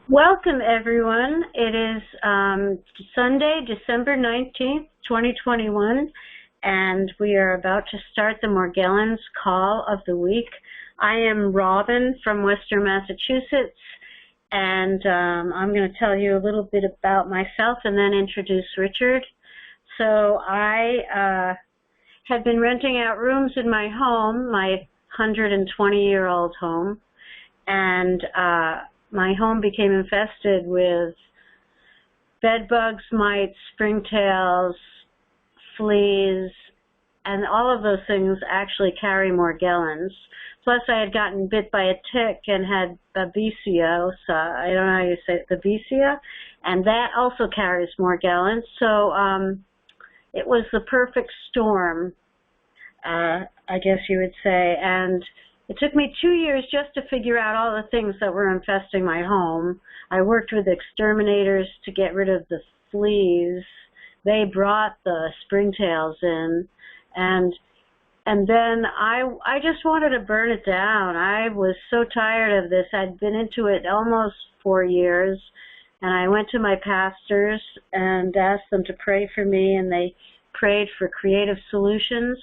Welcome, everyone. It is Sunday, December 19th, 2021, and we are about to start the Morgellons Call of the week. I am Robin from Western Massachusetts, and I'm going to tell you a little bit about myself and then introduce Richard. So I had been renting out rooms in my home, my 120-year-old home, and my home became infested with bed bugs, mites, springtails, fleas, and all of those things actually carry Morgellons. Plus, I had gotten bit by a tick and had babesia, so I don't know how you say it, babesia, and that also carries Morgellons. So it was the perfect storm, I guess you would say, and it took me 2 years just to figure out all the things that were infesting my home. I worked with exterminators to get rid of the fleas. They brought the springtails in, and then I just wanted to burn it down. I was so tired of this. I'd been into it almost 4 years, and I went to my pastors and asked them to pray for me, and they prayed for creative solutions,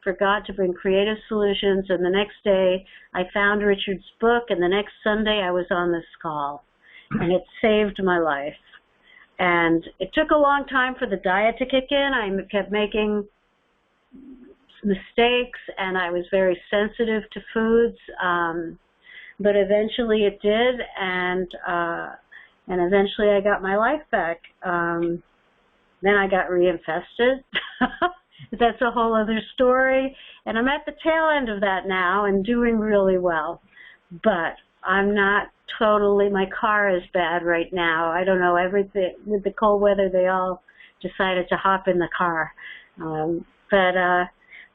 for God to bring creative solutions, and the next day I found Richard's book, and the next Sunday I was on this call, and it saved my life. And it took a long time for the diet to kick in. I kept making mistakes, and I was very sensitive to foods, but eventually it did, and eventually I got my life back. Then I got reinfested. That's a whole other story, and I'm at the tail end of that now and doing really well, but I'm not totally, my car is bad right now. I don't know, everything, with the cold weather, they all decided to hop in the car, but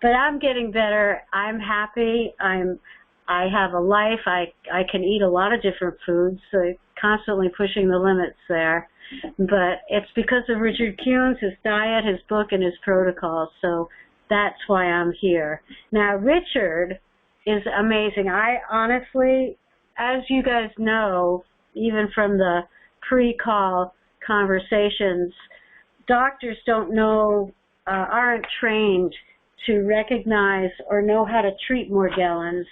I'm getting better. I'm happy. I have a life. I can eat a lot of different foods, so constantly pushing the limits there. But it's because of Richard Kuhn's, his diet, his book, and his protocols, so that's why I'm here. Now, Richard is amazing. I honestly, as you guys know, even from the pre-call conversations, doctors don't know, aren't trained to recognize or know how to treat Morgellons.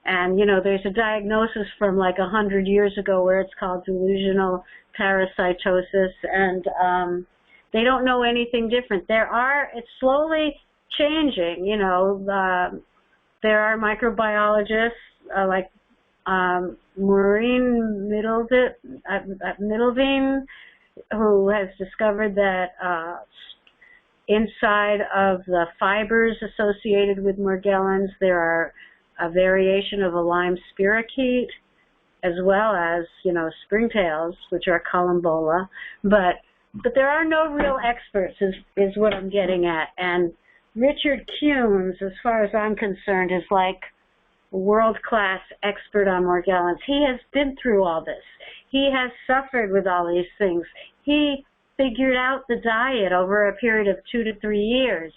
And, you know, there's a diagnosis from like 100 years ago where it's called Delusional Parasitosis, and they don't know anything different. It's slowly changing, you know. There are microbiologists like Maureen Middleveen, who has discovered that inside of the fibers associated with Morgellons, there are a variation of a Lyme spirochete, as well as, you know, springtails, which are columbola, but there are no real experts, is what I'm getting at. And Richard Kuhn's, as far as I'm concerned, is like a world-class expert on Morgellons. He has been through all this. He has suffered with all these things. He figured out the diet over a period of 2 to 3 years,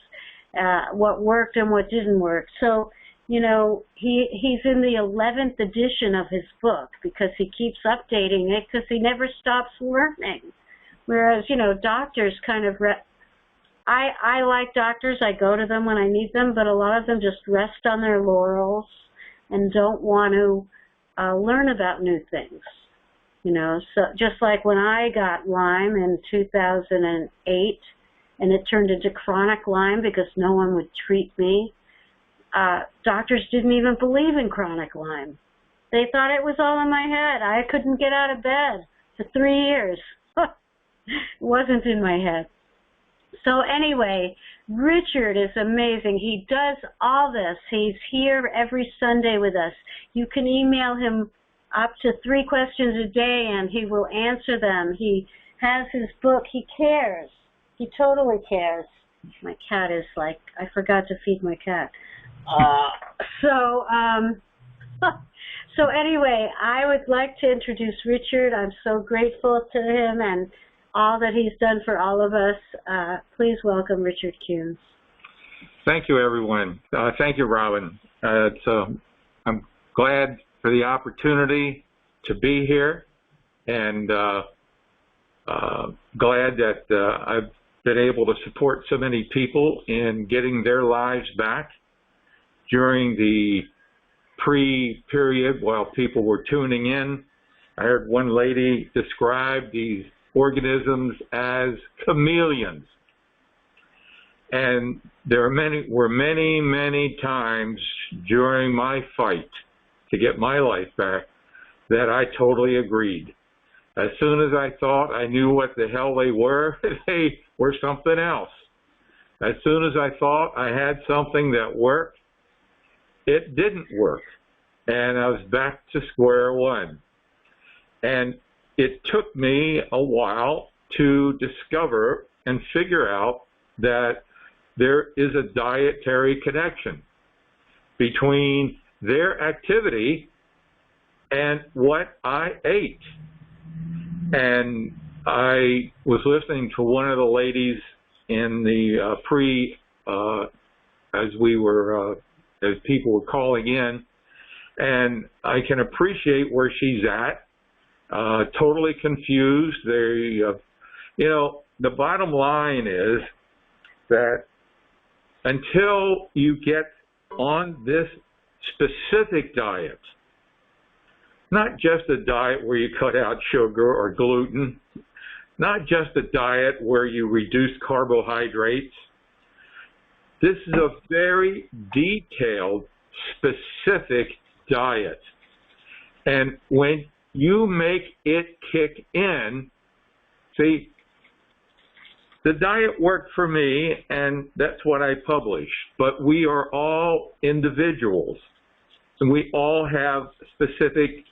what worked and what didn't work. So, you know, he's in the 11th edition of his book because he keeps updating it because he never stops learning. Whereas, you know, doctors kind of, I like doctors, I go to them when I need them, but a lot of them just rest on their laurels and don't want to learn about new things. You know, so just like when I got Lyme in 2008 and it turned into chronic Lyme because no one would treat me, doctors didn't even believe in chronic Lyme. They thought it was all in my head. I couldn't get out of bed for 3 years. It wasn't in my head. So anyway, Richard is amazing. He does all this. He's here every Sunday with us. You can email him up to 3 questions a day and he will answer them. He has his book. He cares. He totally cares. My cat is like, I forgot to feed my cat. So anyway, I would like to introduce Richard. I'm so grateful to him and all that he's done for all of us. Please welcome Richard Kuhn. Thank you, everyone. Thank you, Robin. I'm glad for the opportunity to be here. and glad that I've been able to support so many people in getting their lives back during the pre-period while people were tuning in. I heard one lady describe these organisms as chameleons. And there were many times during my fight to get my life back that I totally agreed. As soon as I thought I knew what the hell they were something else. As soon as I thought I had something that worked, it didn't work. And I was back to square one. And it took me a while to discover and figure out that there is a dietary connection between their activity and what I ate. And I was listening to one of the ladies in the as people were calling in, and I can appreciate where she's at. Totally confused. The bottom line is that until you get on this specific diet, not just a diet where you cut out sugar or gluten, not just a diet where you reduce carbohydrates. This is a very detailed, specific diet. And when you make it kick in, see, the diet worked for me, and that's what I publish. But we are all individuals, and we all have specific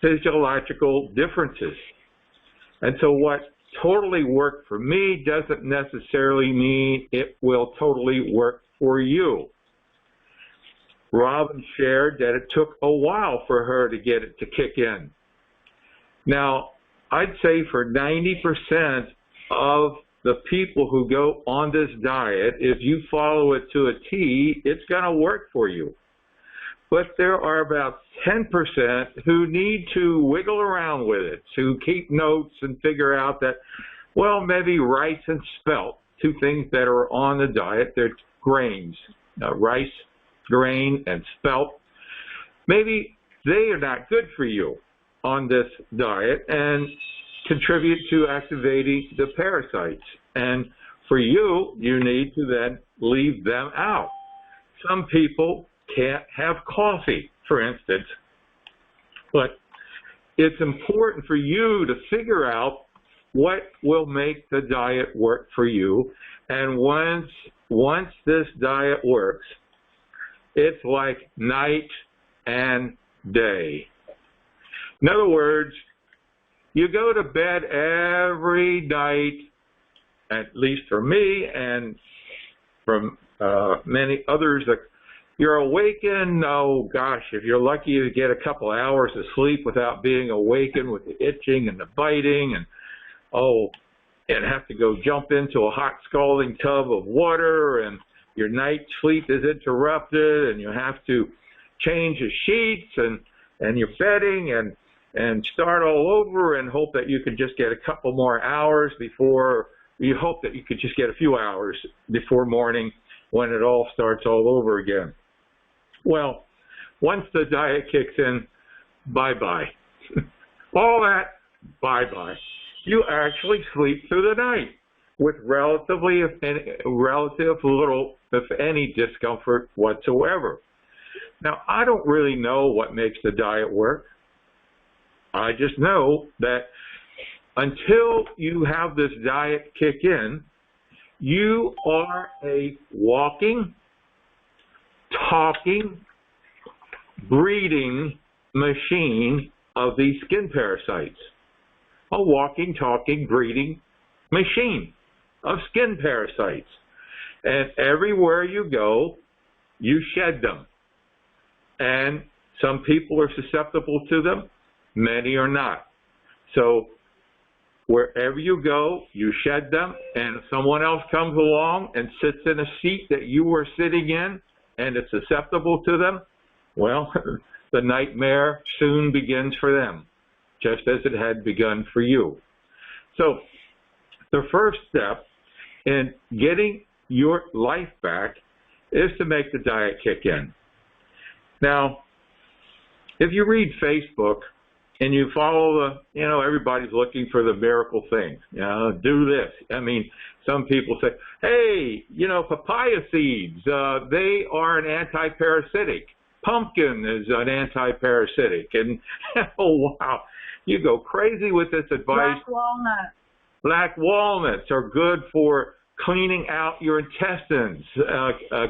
physiological differences. And so what totally worked for me doesn't necessarily mean it will totally work for you. Robin shared that it took a while for her to get it to kick in. Now, I'd say for 90% of the people who go on this diet, if you follow it to a T, it's going to work for you. But there are about 10% who need to wiggle around with it, to keep notes and figure out that, well, maybe rice and spelt, two things that are on the diet, they're grains, rice, grain, and spelt. Maybe they are not good for you on this diet and contribute to activating the parasites. And for you, you need to then leave them out. Some people can't have coffee, for instance, but it's important for you to figure out what will make the diet work for you. And once this diet works, it's like night and day. In other words, you go to bed every night, at least for me and from many others, you're awakened, oh gosh, if you're lucky you get a couple hours of sleep without being awakened with the itching and the biting, and have to go jump into a hot scalding tub of water, and your night sleep is interrupted, and you have to change the sheets and your bedding and start all over and hope that you can just get a couple more hours before, you hope that you could just get a few hours before morning when it all starts all over again. Well, once the diet kicks in, bye-bye. All that, bye-bye. You actually sleep through the night with relative little, if any, discomfort whatsoever. Now, I don't really know what makes the diet work. I just know that until you have this diet kick in, you are a walking, talking, breeding machine of these skin parasites. A walking, talking, breeding machine of skin parasites. And everywhere you go, you shed them. And some people are susceptible to them, many are not. So wherever you go, you shed them, and if someone else comes along and sits in a seat that you were sitting in and it's susceptible to them, well, the nightmare soon begins for them. just as it had begun for you. So the first step in getting your life back is to make the diet kick in. Now, if you read Facebook and you follow everybody's looking for the miracle thing, do this. I mean, some people say, hey, papaya seeds, they are an anti-parasitic. Pumpkin is an anti-parasitic. And, oh, wow, you go crazy with this advice. Black walnuts are good for cleaning out your intestines,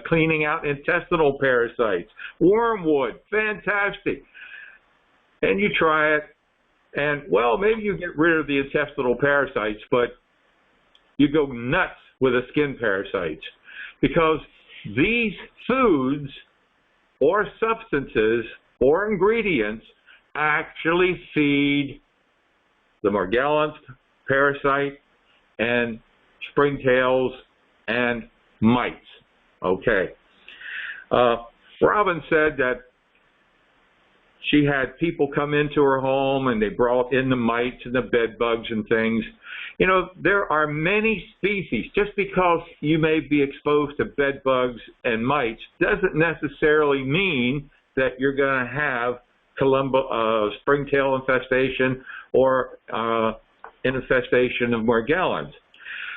cleaning out intestinal parasites. Wormwood, fantastic. And you try it, and, well, maybe you get rid of the intestinal parasites, but you go nuts with the skin parasites, because these foods or substances or ingredients actually feed the Morgellons parasite and springtails and mites. Okay. Robin said that she had people come into her home and they brought in the mites and the bed bugs and things. There are many species. Just because you may be exposed to bed bugs and mites doesn't necessarily mean that you're going to have springtail infestation or an infestation of Morgellons.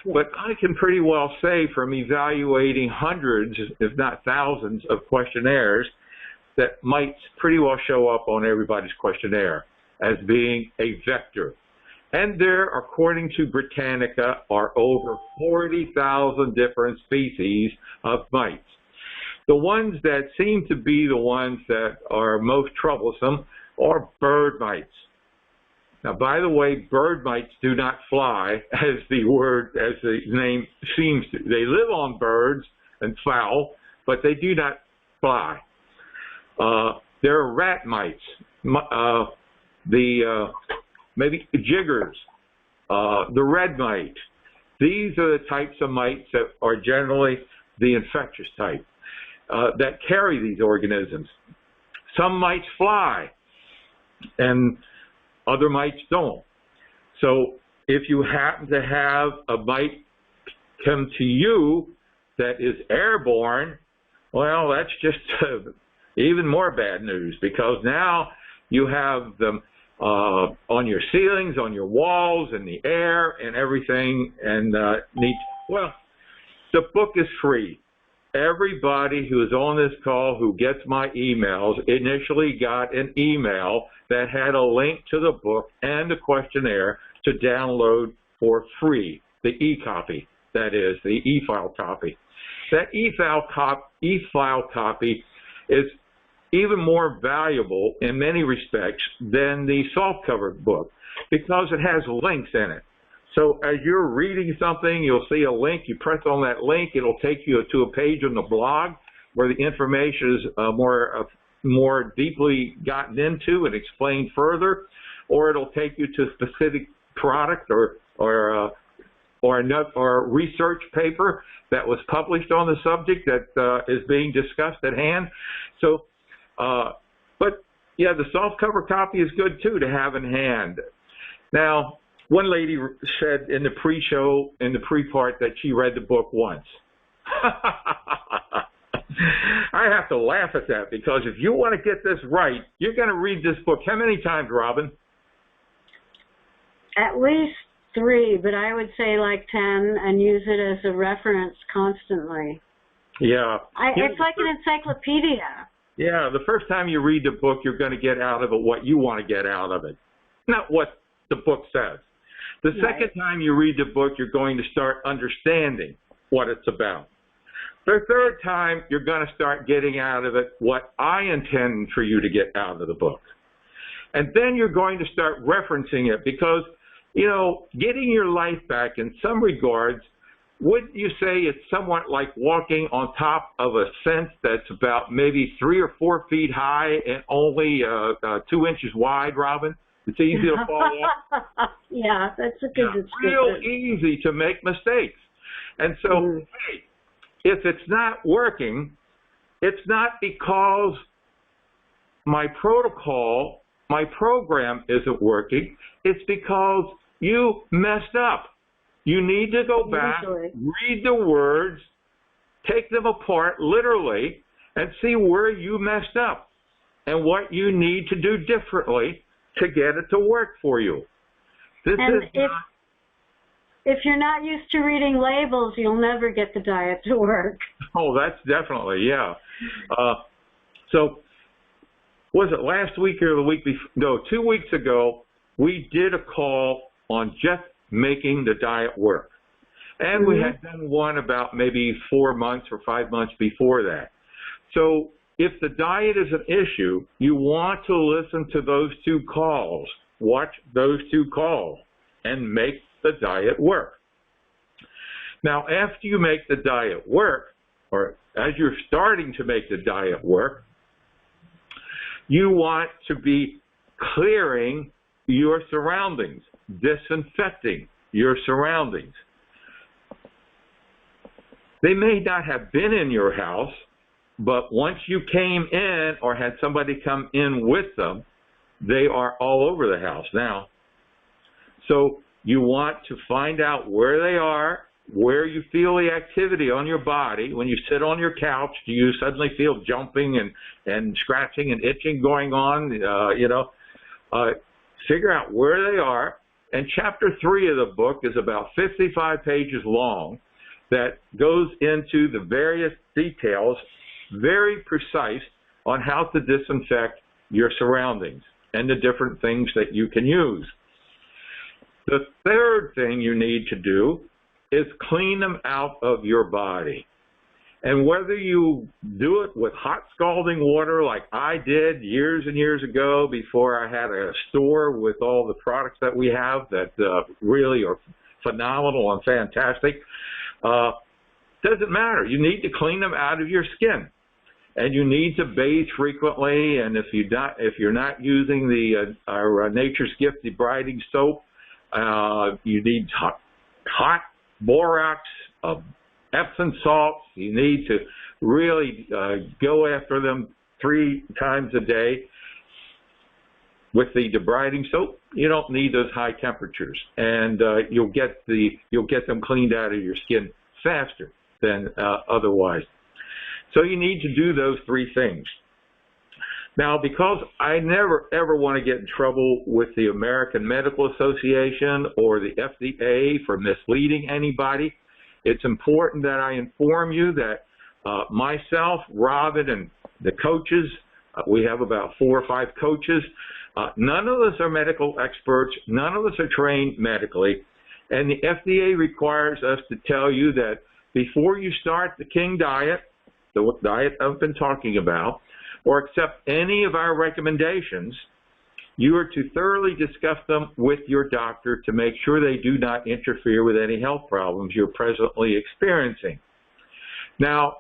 But I can pretty well say, from evaluating hundreds, if not thousands, of questionnaires, that mites pretty well show up on everybody's questionnaire as being a vector. And there, according to Britannica, are over 40,000 different species of mites. The ones that seem to be the ones that are most troublesome are bird mites. Now, by the way, bird mites do not fly, as the name seems to. They live on birds and fowl, but they do not fly. There are rat mites, maybe jiggers, the red mite. These are the types of mites that are generally the infectious type that carry these organisms. Some mites fly, and other mites don't. So if you happen to have a mite come to you that is airborne, well, that's just even more bad news, because now you have them on your ceilings, on your walls, in the air, and everything. And well, the book is free. Everybody who is on this call who gets my emails initially got an email that had a link to the book and the questionnaire to download for free, the e-copy, that is, the e-file copy. That e-file copy is even more valuable in many respects than the softcover book, because it has links in it. So as you're reading something, you'll see a link. You press on that link, it'll take you to a page on the blog where the information is more deeply gotten into and explained further, or it'll take you to a specific product or a research paper that was published on the subject that is being discussed at hand. So, but yeah, the softcover copy is good too to have in hand. Now, one lady said in the pre-show, in the pre-part, that she read the book once. I have to laugh at that, because if you want to get this right, you're going to read this book. How many times, Robin? At least 3, but I would say like 10, and use it as a reference constantly. Yeah. It's like an encyclopedia. Yeah, the first time you read the book, you're going to get out of it what you want to get out of it, not what the book says. The second time you read the book, you're going to start understanding what it's about. The third time, you're going to start getting out of it what I intend for you to get out of the book. And then you're going to start referencing it, because, getting your life back in some regards, wouldn't you say it's somewhat like walking on top of a fence that's about maybe 3 or 4 feet high and only 2 inches wide, Robin? It's easy to fall off. Yeah, that's a good description. Real easy to make mistakes. And so, hey, if it's not working, it's not because my protocol my program isn't working, it's because you messed up. You need to go back, read the words, take them apart literally, and see where you messed up and what you need to do differently to get it to work for you. If you're not used to reading labels, you'll never get the diet to work. Oh, that's definitely, yeah. So, was it last week or the week before? No, 2 weeks ago, we did a call on just making the diet work. And we had done one about maybe 4 months or 5 months before that. So if the diet is an issue, you want to listen to those 2 calls, watch those 2 calls, and make the diet work. Now, after you make the diet work, or as you're starting to make the diet work, you want to be clearing your surroundings, disinfecting your surroundings. They may not have been in your house, but once you came in or had somebody come in with them, they are all over the house now. So you want to find out where they are, where you feel the activity on your body. When you sit on your couch, do you suddenly feel jumping and scratching and itching going on? Figure out where they are. And chapter 3 of the book is about 55 pages long that goes into the various details, very precise, on how to disinfect your surroundings and the different things that you can use. The third thing you need to do is clean them out of your body. And whether you do it with hot scalding water like I did years and years ago before I had a store with all the products that we have that really are phenomenal and fantastic, doesn't matter. You need to clean them out of your skin. And you need to bathe frequently, and if you're not using our Nature's Gift debriding soap, you need hot borax, Epsom salts. You need to really go after them 3 times a day. With the debriding soap, you don't need those high temperatures, and you'll get them cleaned out of your skin faster than otherwise. So you need to do those 3 things. Now, because I never ever want to get in trouble with the American Medical Association or the FDA for misleading anybody, it's important that I inform you that myself, Robin, and the coaches, we have about 4 or 5 coaches, none of us are medical experts, none of us are trained medically, and the FDA requires us to tell you that before you start the King Diet, the diet I've been talking about, or accept any of our recommendations, you are to thoroughly discuss them with your doctor to make sure they do not interfere with any health problems you're presently experiencing. Now,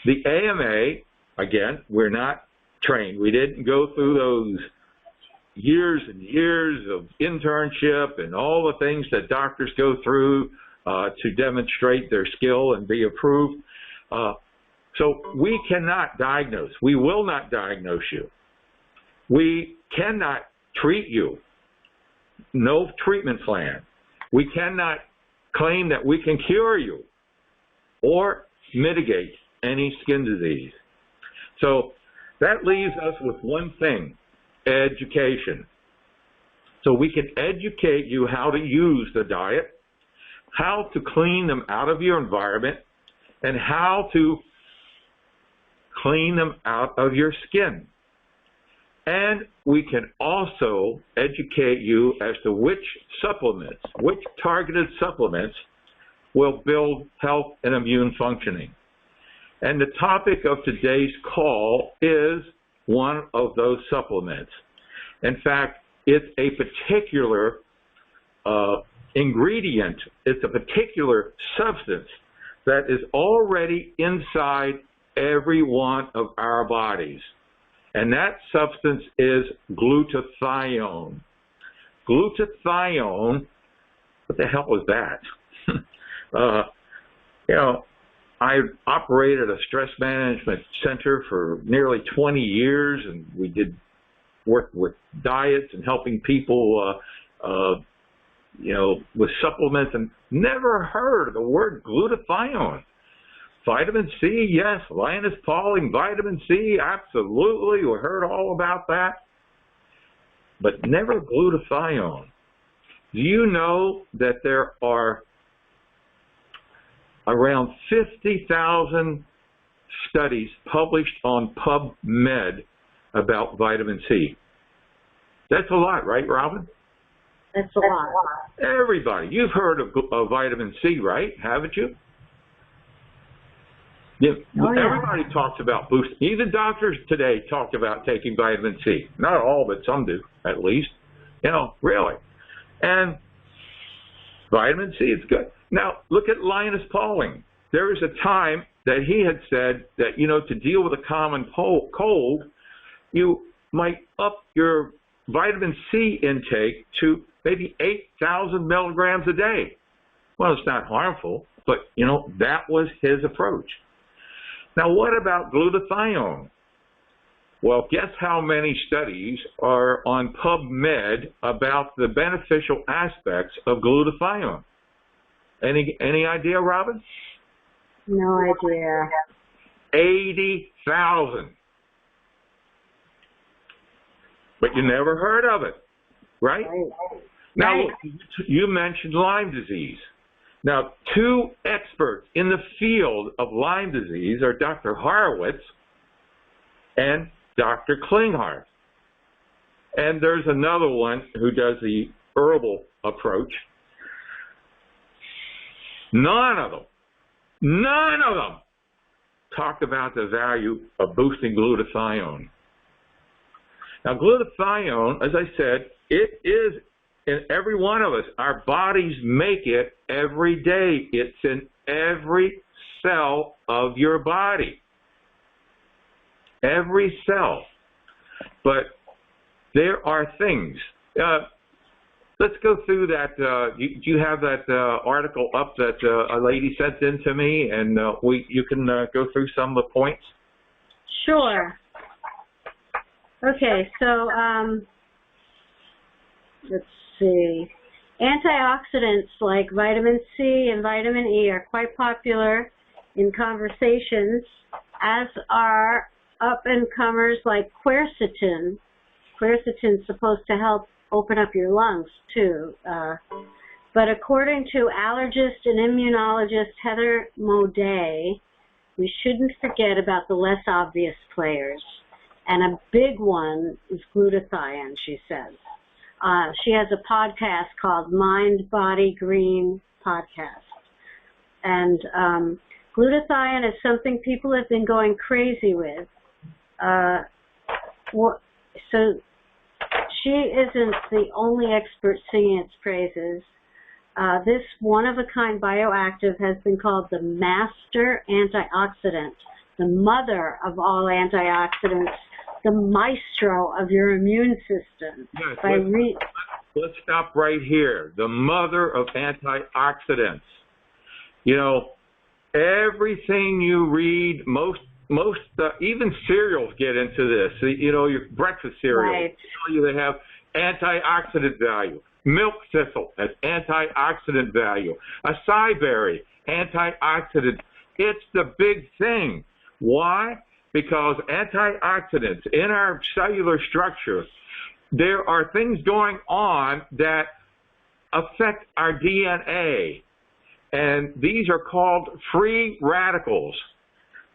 the AMA, again, we're not trained. We didn't go through those years and years of internship and all the things that doctors go through to demonstrate their skill and be approved. So we cannot diagnose. We will not diagnose you. We cannot treat you. No treatment plan. We cannot claim that we can cure you or mitigate any skin disease. So that leaves us with one thing, education. So we can educate you how to use the diet, how to clean them out of your environment, and how to clean them out of your skin. And we can also educate you as to which supplements, which targeted supplements will build health and immune functioning. And the topic of today's call is one of those supplements. In fact, it's a particular ingredient, it's a particular substance that is already inside every one of our bodies. And that substance is glutathione. Glutathione, what the hell is that? I operated a stress management center for nearly 20 years, and we did worked with diets and helping people, with supplements, and never heard of the word glutathione. Vitamin C, yes. Linus Pauling, vitamin C, absolutely. We heard all about that. But never glutathione. Do you know that there are around 50,000 studies published on PubMed about vitamin C? That's a lot, right, Robin? That's a lot. Everybody. You've heard of vitamin C, right? Haven't you? Yeah. Oh, yeah. Everybody talks about boosting. Even doctors today talk about taking vitamin C. Not all, but some do, at least. Really. And vitamin C is good. Now, look at Linus Pauling. There was a time that he had said that, to deal with a common cold, you might up your vitamin C intake to maybe 8,000 milligrams a day. Well, it's not harmful, but, that was his approach. Now, what about glutathione? Well, guess how many studies are on PubMed about the beneficial aspects of glutathione? Any idea, Robin? No idea. 80,000. But you never heard of it, right? Now, you mentioned Lyme disease. Now, two experts in the field of Lyme disease are Dr. Horowitz and Dr. Klinghardt. And there's another one who does the herbal approach. None of them talked about the value of boosting glutathione. Now, glutathione, as I said, it is in every one of us. Our bodies make it every day. It's in every cell of your body. Every cell. But there are things. Let's go through that. Do you have that article up that a lady sent in to me, and you can go through some of the points? Sure. Okay, so let's see. Antioxidants like vitamin C and vitamin E are quite popular in conversations, as are up-and-comers like quercetin. Quercetin is supposed to help open up your lungs, too. But according to allergist and immunologist Heather Moday, we shouldn't forget about the less obvious players. And a big one is glutathione, she says. She has a podcast called Mind, Body, Green Podcast. And glutathione is something people have been going crazy with. So she isn't the only expert singing its praises. This one-of-a-kind bioactive has been called the master antioxidant, the mother of all antioxidants, the maestro of your immune system. Yes, let's stop right here. The mother of antioxidants. Everything you read, most even cereals get into this. Your breakfast cereal. Right. Tell you they have antioxidant value. Milk thistle has antioxidant value. Acai berry, antioxidant. It's the big thing. Why? Because antioxidants in our cellular structure, there are things going on that affect our DNA. And these are called free radicals.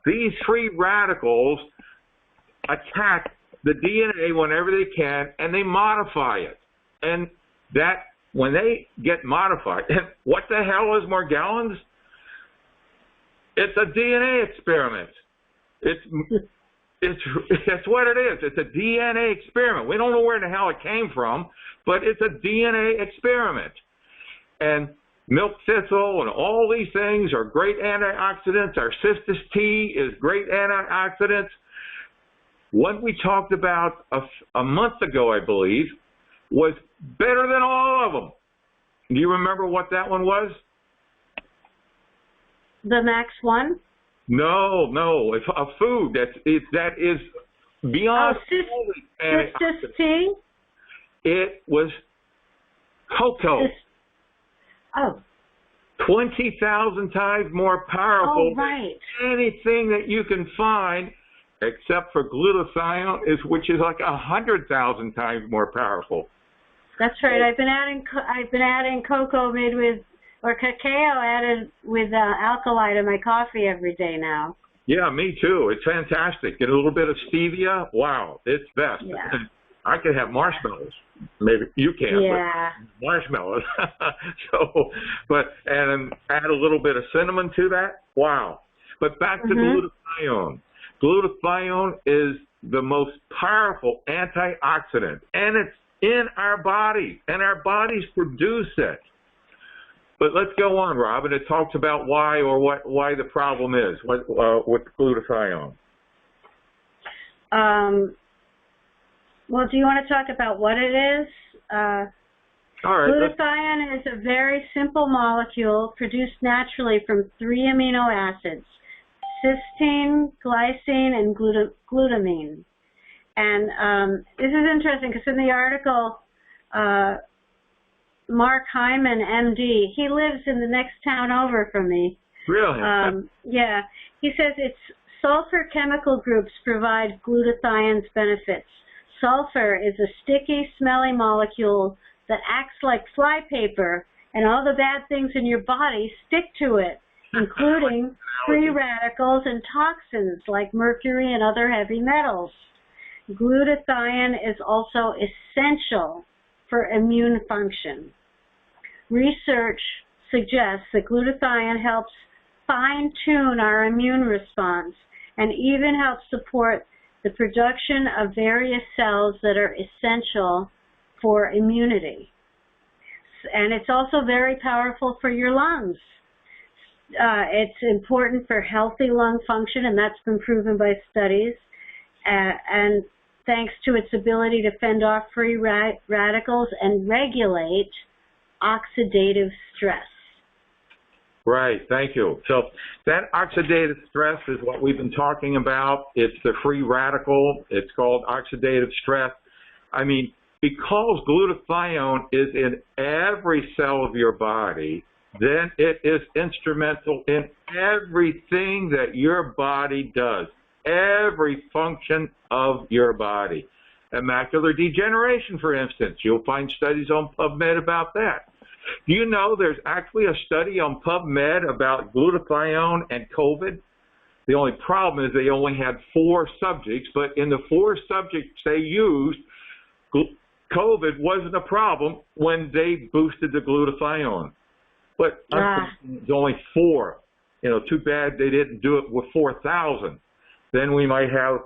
These free radicals attack the DNA whenever they can, and they modify it. And that, when they get modified, and what the hell is Morgellons? It's a DNA experiment. That's what it is. It's a DNA experiment. We don't know where the hell it came from, but it's a DNA experiment. And milk thistle and all these things are great antioxidants. Our cistus tea is great antioxidants. What we talked about a month ago, I believe, was better than all of them. Do you remember what that one was? The Max 1? No. It's a food that is beyond cysteine? It was cocoa. Oh. 20,000 times more powerful right. than anything that you can find, except for glutathione, which is like 100,000 times more powerful. That's right. I've been adding cocoa made with, or cacao added with alkali to my coffee every day now. Yeah, me too. It's fantastic. Get a little bit of stevia. Wow, it's best. Yeah. I could have marshmallows. Maybe you can't. Yeah. But marshmallows. And add a little bit of cinnamon to that. Wow. But back to glutathione. Glutathione is the most powerful antioxidant, and it's in our body, and our bodies produce it. But let's go on, Rob, and it talks about why the problem is with glutathione. Well, do you want to talk about what it is? All right. Glutathione is a very simple molecule produced naturally from 3 amino acids: cysteine, glycine, and glutamine. And this is interesting because in the article, Mark Hyman, MD, he lives in the next town over from me. Really? Yeah. He says its sulfur chemical groups provide glutathione's benefits. Sulfur is a sticky, smelly molecule that acts like flypaper, and all the bad things in your body stick to it, including free radicals and toxins like mercury and other heavy metals. Glutathione is also essential for immune function. Research suggests that glutathione helps fine-tune our immune response and even helps support the production of various cells that are essential for immunity. And it's also very powerful for your lungs. It's important for healthy lung function, and that's been proven by studies. And thanks to its ability to fend off free radicals and regulate oxidative stress. Right, thank you. So that oxidative stress is what we've been talking about. It's the free radical. It's called oxidative stress. I mean, because glutathione is in every cell of your body, then it is instrumental in everything that your body does, every function of your body. Macular degeneration, for instance, you'll find studies on PubMed about that. Do you know there's actually a study on PubMed about glutathione and COVID? The only problem is they only had 4 subjects, but in the 4 subjects they used, COVID wasn't a problem when they boosted the glutathione. But it's only 4. You know, too bad they didn't do it with 4,000. Then we might have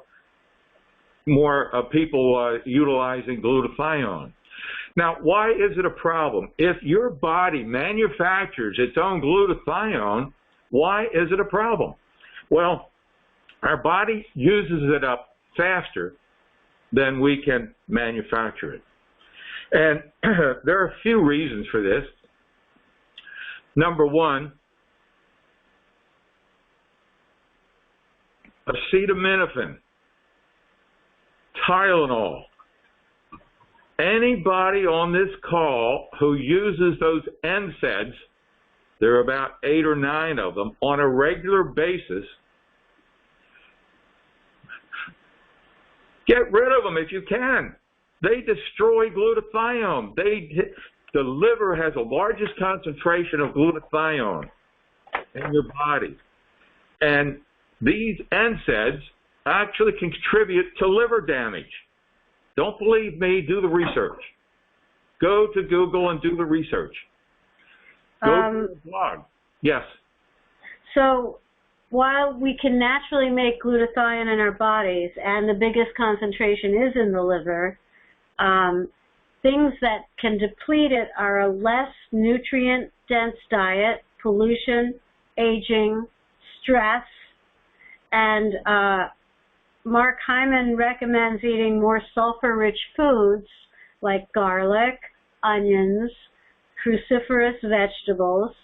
more people utilizing glutathione. Now, why is it a problem? If your body manufactures its own glutathione, why is it a problem? Well, our body uses it up faster than we can manufacture it. And there are a few reasons for this. Number one, acetaminophen, Tylenol. Anybody on this call who uses those NSAIDs, there are about 8 or 9 of them, on a regular basis, get rid of them if you can. They destroy glutathione. The liver has the largest concentration of glutathione in your body. And these NSAIDs actually contribute to liver damage. Don't believe me, do the research. Go to Google and do the research. Go to the blog. Yes. So while we can naturally make glutathione in our bodies, and the biggest concentration is in the liver, things that can deplete it are a less nutrient-dense diet, pollution, aging, stress, and Mark Hyman recommends eating more sulfur-rich foods like garlic, onions, cruciferous vegetables,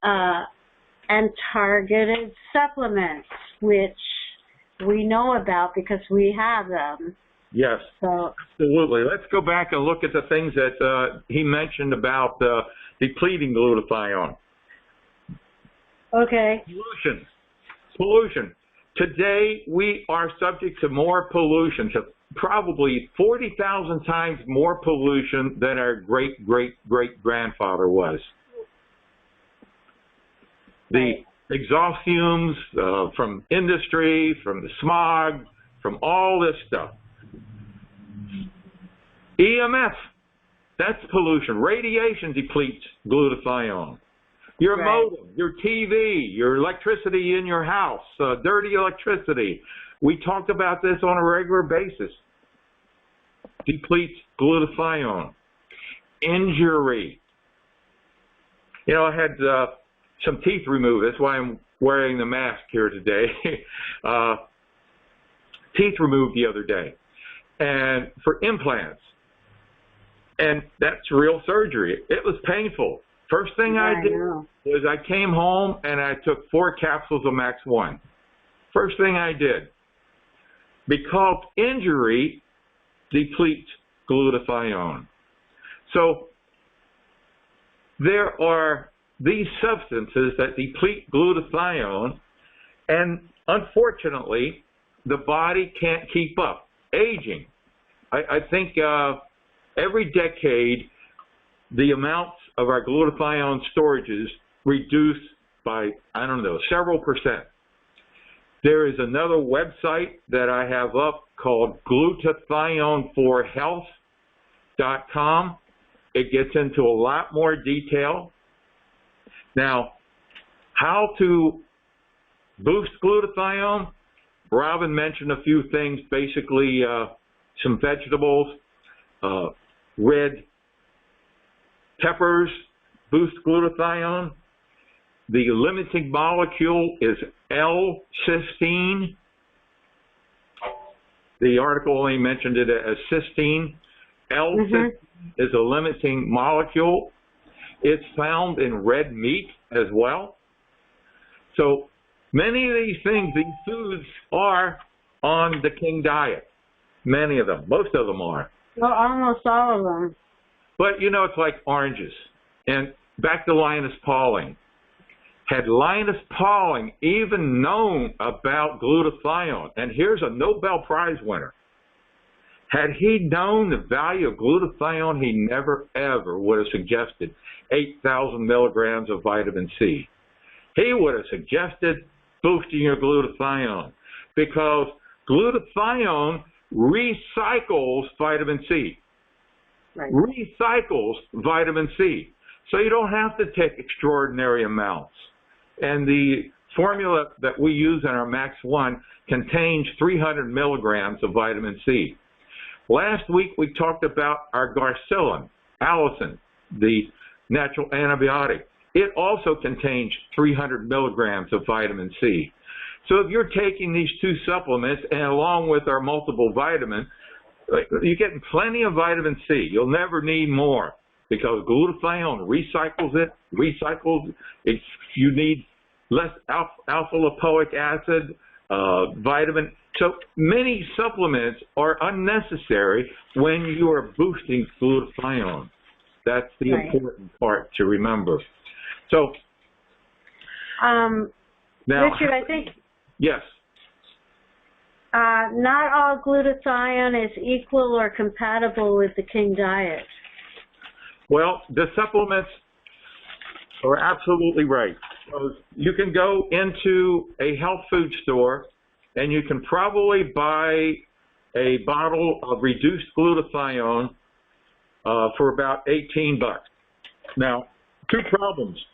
and targeted supplements, which we know about because we have them. Yes, So, absolutely. Let's go back and look at the things that he mentioned about depleting glutathione. okay. Pollution. Today, we are subject to more pollution, to probably 40,000 times more pollution than our great-great-great-grandfather was. The exhaust fumes from industry, from the smog, from all this stuff. EMF, that's pollution. Radiation depletes glutathione. Your modem, your TV, your electricity in your house, dirty electricity. We talked about this on a regular basis. Depletes glutathione. Injury. You know, I had some teeth removed. That's why I'm wearing the mask here today. Teeth removed the other day, and for implants. And that's real surgery. It was painful. First thing I did was I came home and I took 4 capsules of Max 1. First thing I did. Because injury depletes glutathione. So there are these substances that deplete glutathione, and unfortunately, the body can't keep up. Aging. I think every decade, the amounts of our glutathione storages reduce by, I don't know, several percent. There is another website that I have up called glutathioneforhealth.com. It gets into a lot more detail. Now, how to boost glutathione? Robin mentioned a few things, basically some vegetables, red peppers boost glutathione. The limiting molecule is L-cysteine. The article only mentioned it as cysteine. L-cysteine is a limiting molecule. It's found in red meat as well. So many of these things, these foods are on the King diet. Many of them, most of them are. Well, almost all of them. But, you know, it's like oranges. And back to Linus Pauling. Had Linus Pauling even known about glutathione, and here's a Nobel Prize winner, had he known the value of glutathione, he never, ever would have suggested 8,000 milligrams of vitamin C. He would have suggested boosting your glutathione, because glutathione recycles vitamin C. Recycles vitamin C. So you don't have to take extraordinary amounts. And the formula that we use in our Max 1 contains 300 milligrams of vitamin C. Last week we talked about our Garcillin, allicin, the natural antibiotic. It also contains 300 milligrams of vitamin C. So if you're taking these 2 supplements and along with our multiple vitamins, you're getting plenty of vitamin C. You'll never need more because glutathione recycles it. You need less alpha lipoic acid, vitamin. So many supplements are unnecessary when you are boosting glutathione. That's the important part to remember. So, now, Richard, I think yes. Not all glutathione is equal or compatible with the King diet. Well, the supplements are absolutely right. So you can go into a health food store and you can probably buy a bottle of reduced glutathione for about 18 bucks. Now, 2 problems.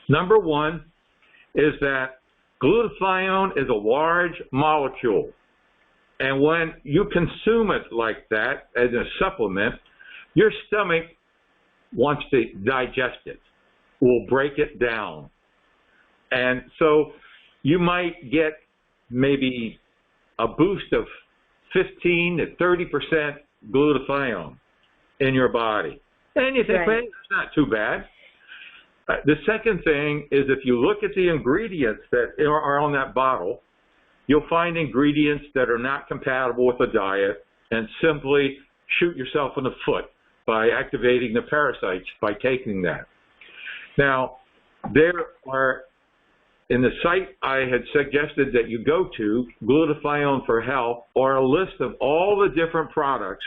Number 1 is that glutathione is a large molecule, and when you consume it like that as a supplement, your stomach wants to digest it, will break it down. And so you might get maybe a boost of 15 to 30% glutathione in your body. And you think, well, that's not too bad. The second thing is if you look at the ingredients that are on that bottle, you'll find ingredients that are not compatible with the diet and simply shoot yourself in the foot by activating the parasites by taking that. Now, there are, in the site I had suggested that you go to, Glutathione for Health, or a list of all the different products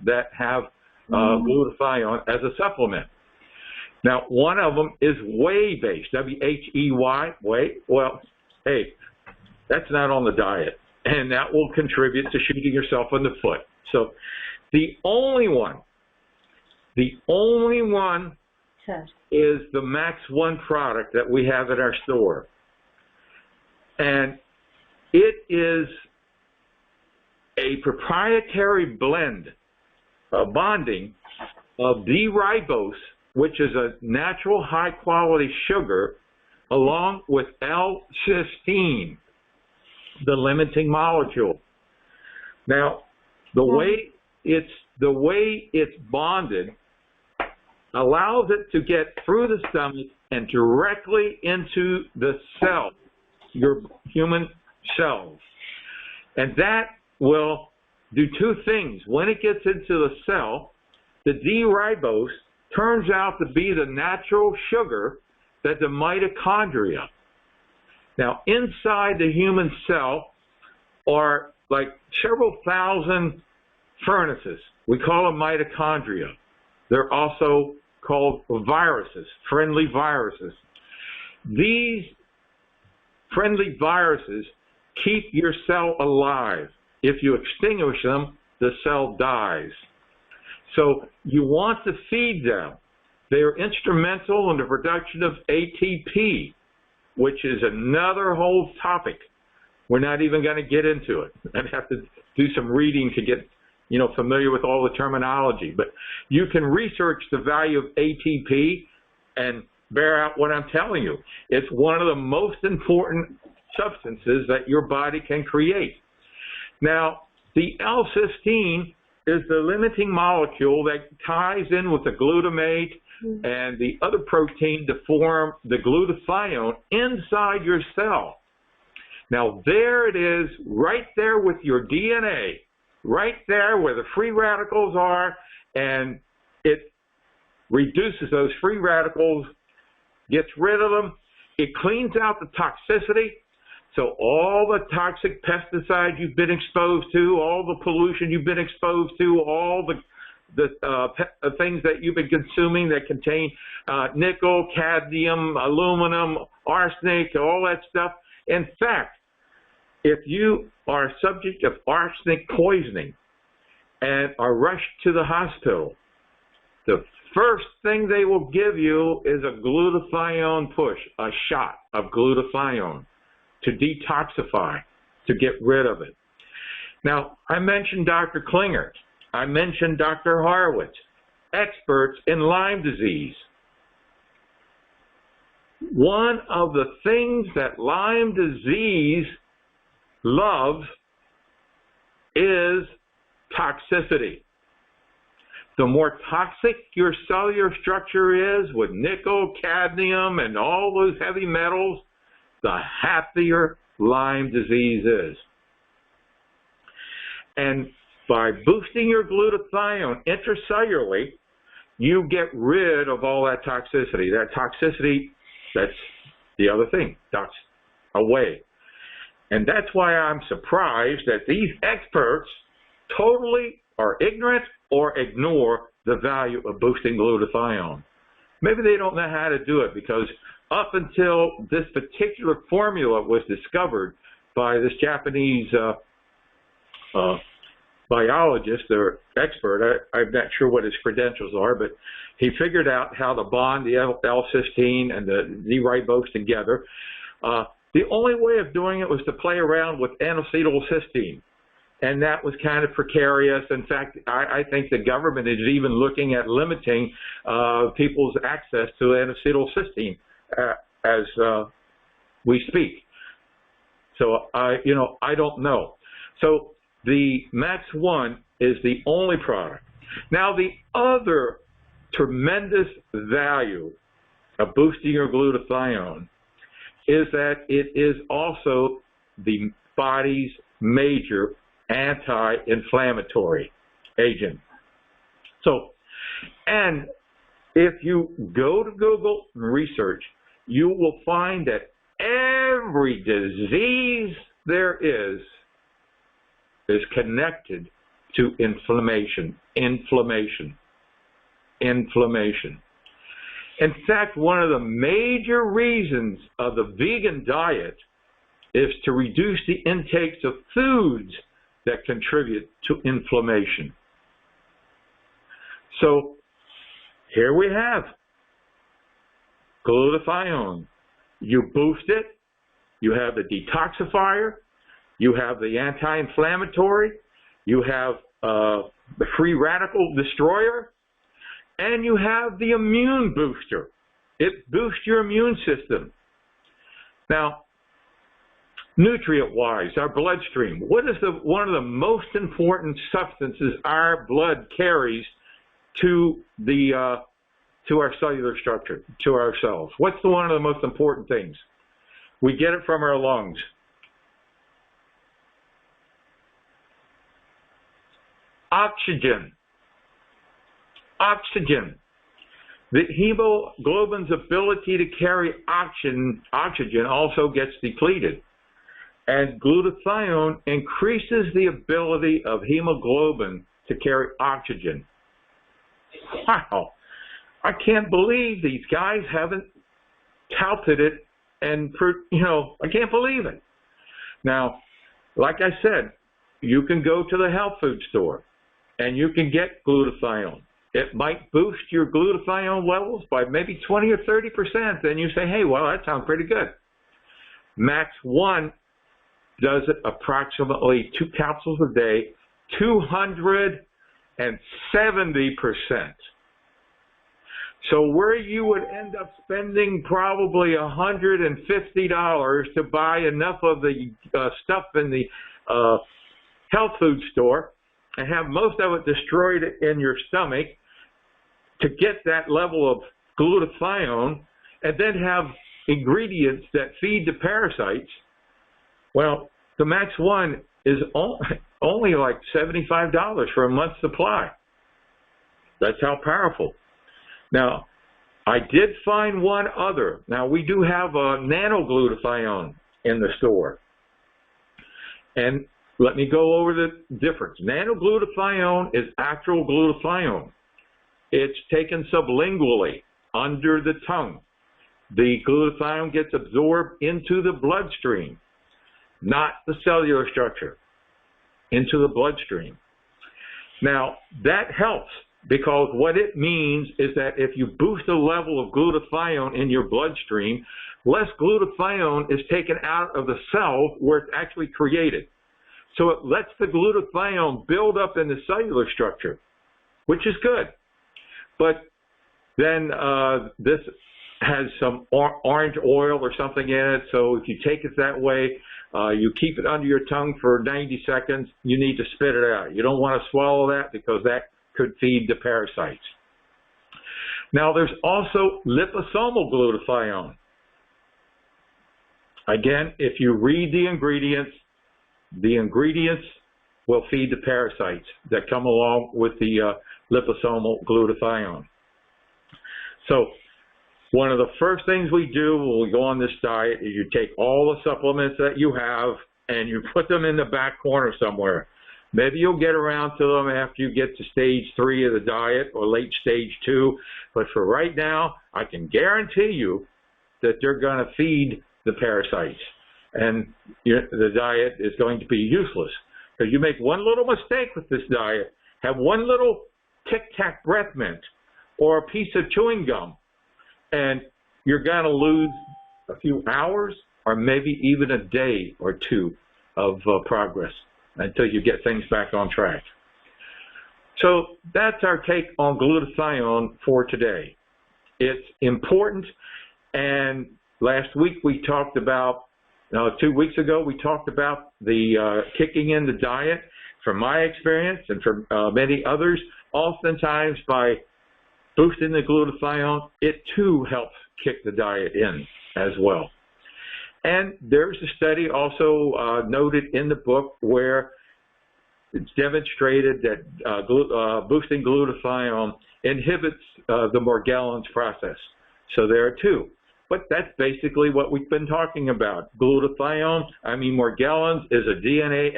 that have glutathione as a supplement. Now, one of them is whey-based, W-H-E-Y, whey. Well, hey, that's not on the diet, and that will contribute to shooting yourself in the foot. So the only one is the Max 1 product that we have at our store. And it is a proprietary blend, a bonding of D-ribose, which is a natural high-quality sugar, along with L-cysteine, the limiting molecule. Now, the way it's bonded allows it to get through the stomach and directly into the cell, your human cells. And that will do two things. When it gets into the cell, the D-ribose turns out to be the natural sugar that the mitochondria. Now, inside the human cell are like several thousand furnaces. We call them mitochondria. They're also called viruses, friendly viruses. These friendly viruses keep your cell alive. If you extinguish them, the cell dies. So you want to feed them. They are instrumental in the production of ATP, which is another whole topic. We're not even going to get into it. I'd have to do some reading to get familiar with all the terminology. But you can research the value of ATP and bear out what I'm telling you. It's one of the most important substances that your body can create. Now, the L-cysteine is the limiting molecule that ties in with the glutamate and the other protein to form the glutathione inside your cell. Now, there it is, right there with your DNA, right there where the free radicals are, and it reduces those free radicals, gets rid of them. It cleans out the toxicity. So all the toxic pesticides you've been exposed to, all the pollution you've been exposed to, all the things that you've been consuming that contain nickel, cadmium, aluminum, arsenic, all that stuff. In fact, if you are a subject of arsenic poisoning and are rushed to the hospital, the first thing they will give you is a glutathione push, a shot of glutathione to detoxify, to get rid of it. Now, I mentioned Dr. Klinger. I mentioned Dr. Horowitz, experts in Lyme disease. One of the things that Lyme disease loves is toxicity. The more toxic your cellular structure is with nickel, cadmium, and all those heavy metals, the happier Lyme disease is. And by boosting your glutathione intracellularly, you get rid of all that toxicity. That toxicity, that's the other thing, that's away. And that's why I'm surprised that these experts totally are ignorant or ignore the value of boosting glutathione. Maybe they don't know how to do it, because up until this particular formula was discovered by this Japanese biologist or expert, I'm not sure what his credentials are, but he figured out how to bond the L-cysteine and the D-ribose together. The only way of doing it was to play around with N-acetylcysteine, and that was kind of precarious. In fact, I think the government is even looking at limiting people's access to N-acetylcysteine as we speak. So I don't know. So the Max 1 is the only product. Now, the other tremendous value of boosting your glutathione is that it is also the body's major anti-inflammatory agent. So, and if you go to Google and research, you will find that every disease there is connected to inflammation. In fact, one of the major reasons of the vegan diet is to reduce the intakes of foods that contribute to inflammation. So here we have glutathione. You boost it, you have the detoxifier, you have the anti-inflammatory, you have the free radical destroyer, and you have the immune booster. It boosts your immune system. Now, nutrient-wise, our bloodstream, what is one of the most important substances our blood carries to our cellular structure, to our cells? What's one of the most important things? We get it from our lungs. Oxygen. Oxygen. The hemoglobin's ability to carry oxygen also gets depleted. And glutathione increases the ability of hemoglobin to carry oxygen. Wow. I can't believe these guys haven't touted it, and I can't believe it. Now, like I said, you can go to the health food store and you can get glutathione. It might boost your glutathione levels by maybe 20 or 30%. Then you say, hey, well, that sounds pretty good. Max 1 does it approximately 2 capsules a day, 270%. So where you would end up spending probably $150 to buy enough of the stuff in the health food store and have most of it destroyed in your stomach to get that level of glutathione and then have ingredients that feed the parasites, well, the Max 1 is only like $75 for a month's supply. That's how powerful. Now, I did find one other. Now, we do have a Nano Glutathione in the store. And let me go over the difference. Nano Glutathione is actual glutathione. It's taken sublingually under the tongue. The glutathione gets absorbed into the bloodstream, not the cellular structure, into the bloodstream. Now, that helps because what it means is that if you boost the level of glutathione in your bloodstream, less glutathione is taken out of the cell where it's actually created. So it lets the glutathione build up in the cellular structure, which is good. But then this has some orange oil or something in it, so if you take it that way, you keep it under your tongue for 90 seconds, you need to spit it out. You don't want to swallow that because that could feed the parasites. Now there's also liposomal glutathione. Again, if you read the ingredients will feed the parasites that come along with the liposomal glutathione. So one of the first things we do when we go on this diet is you take all the supplements that you have and you put them in the back corner somewhere. Maybe you'll get around to them after you get to stage 3 of the diet or late stage 2. But for right now, I can guarantee you that they're going to feed the parasites. And the diet is going to be useless. Because you make one little mistake with this diet, have one little Tic Tac breath mint or a piece of chewing gum, and you're going to lose a few hours or maybe even a day or two of progress until you get things back on track. So that's our take on glutathione for today. It's important, and last week we talked about, 2 weeks ago we talked about the kicking in the diet. From my experience and from many others, oftentimes by boosting the glutathione, it too helps kick the diet in as well. And there's a study also noted in the book where it's demonstrated that boosting glutathione inhibits the Morgellons process. So there are two. But that's basically what we've been talking about. Morgellons is a DNA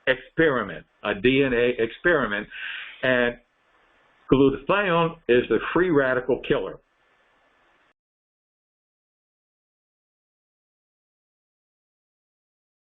experiment, and glutathione is the free radical killer.